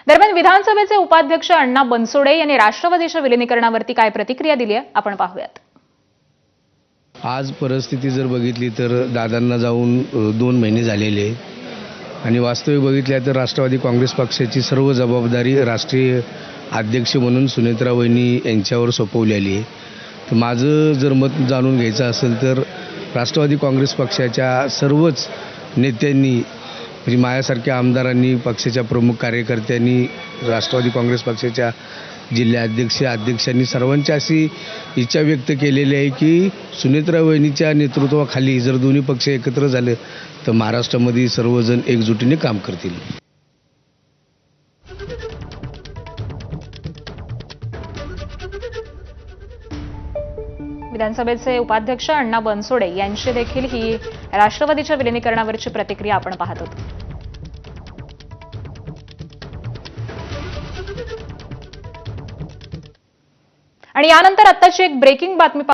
दरम्यान विधानसभेचे उपाध्यक्ष अण्णा बनसोडे यांनी राष्ट्रवादीच्या विलिनीकरणावरती काय प्रतिक्रिया दिली आहे आपण पाहूयात। आज परिस्थिती जर बघितली तर दादांना जाऊन 2 महिने झालेले आहेत आणि वास्तविक बघितल्या तर राष्ट्रवादी काँग्रेस पक्षाची सर्व जबाबदारी राष्ट्रीय अध्यक्ष म्हणून सुनेत्रा वहिनी यांच्यावर सोपवलेली आहे। तर माझं जर मत जाणून घ्यायचं असेल तर राष्ट्रवादी काँग्रेस पक्षाच्या सर्वच नेत्यांनी म्हणजे माझ्यासारख्या आमदारांनी, पक्षाच्या प्रमुख कार्यकर्त्यांनी, राष्ट्रवादी काँग्रेस पक्षाच्या अध्यक्षांनी सर्वांची अशी इच्छा व्यक्त केलेली आहे की सुनेत्रा वहिनीच्या नेतृत्वाखाली जर दोन्ही पक्ष एकत्र झाले तर महाराष्ट्रामध्ये सर्वजण एकजुटीने काम करतील। विधानसभेचे उपाध्यक्ष अण्णा बनसोडे यांची देखील ही राष्ट्रवादीच्या विलिनीकरणावरची प्रतिक्रिया आपण पाहत होतो। आणि यानंतर आत्ताची एक ब्रेकिंग बातमी